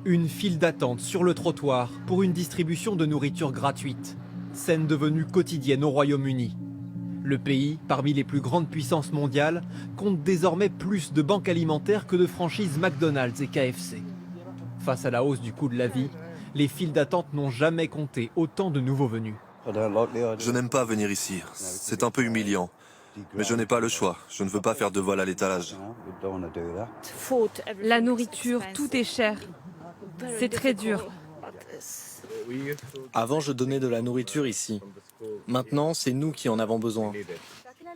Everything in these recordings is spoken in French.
Une file d'attente sur le trottoir pour une distribution de nourriture gratuite. Scène devenue quotidienne au Royaume-Uni. Le pays, parmi les plus grandes puissances mondiales, compte désormais plus de banques alimentaires que de franchises McDonald's et KFC. Face à la hausse du coût de la vie, les files d'attente n'ont jamais compté autant de nouveaux venus. Je n'aime pas venir ici, c'est un peu humiliant. Mais je n'ai pas le choix, je ne veux pas faire de vol à l'étalage. La nourriture, tout est cher. C'est très dur. Avant, je donnais de la nourriture ici. Maintenant, c'est nous qui en avons besoin.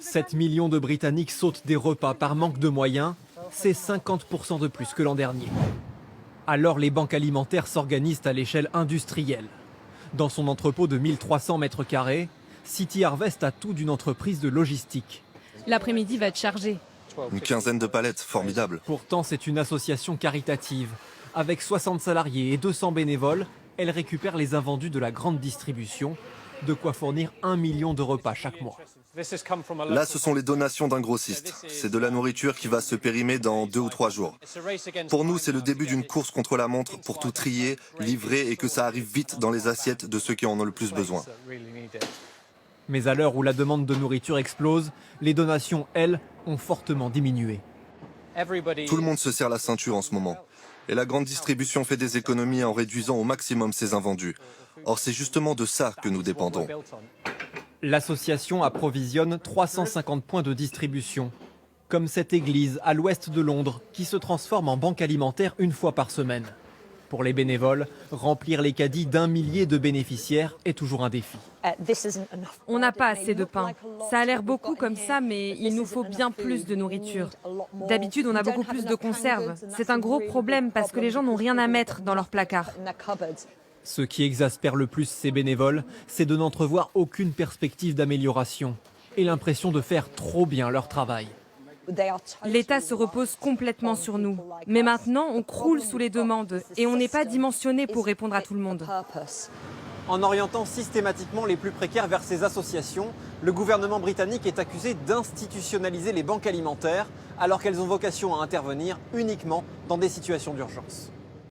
7 millions de Britanniques sautent des repas par manque de moyens, c'est 50% de plus que l'an dernier. Alors les banques alimentaires s'organisent à l'échelle industrielle. Dans son entrepôt de 1300 mètres carrés, City Harvest a tout d'une entreprise de logistique. L'après-midi va être chargé. Une quinzaine de palettes, formidable. Pourtant, c'est une association caritative. Avec 60 salariés et 200 bénévoles, elle récupère les invendus de la grande distribution, de quoi fournir 1 million de repas chaque mois. Là, ce sont les donations d'un grossiste. C'est de la nourriture qui va se périmer dans 2 ou 3 jours. Pour nous, c'est le début d'une course contre la montre pour tout trier, livrer et que ça arrive vite dans les assiettes de ceux qui en ont le plus besoin. Mais à l'heure où la demande de nourriture explose, les donations, elles, ont fortement diminué. Tout le monde se serre la ceinture en ce moment. Et la grande distribution fait des économies en réduisant au maximum ses invendus. Or, c'est justement de ça que nous dépendons. L'association approvisionne 350 points de distribution, comme cette église à l'ouest de Londres qui se transforme en banque alimentaire une fois par semaine. Pour les bénévoles, remplir les caddies d'1 millier de bénéficiaires est toujours un défi. On n'a pas assez de pain. Ça a l'air beaucoup comme ça, mais il nous faut bien plus de nourriture. D'habitude, on a beaucoup plus de conserves. C'est un gros problème parce que les gens n'ont rien à mettre dans leur placard. Ce qui exaspère le plus ces bénévoles, c'est de n'entrevoir aucune perspective d'amélioration et l'impression de faire trop bien leur travail. L'État se repose complètement sur nous. Mais maintenant, on croule sous les demandes et on n'est pas dimensionné pour répondre à tout le monde. En orientant systématiquement les plus précaires vers ces associations, le gouvernement britannique est accusé d'institutionnaliser les banques alimentaires alors qu'elles ont vocation à intervenir uniquement dans des situations d'urgence.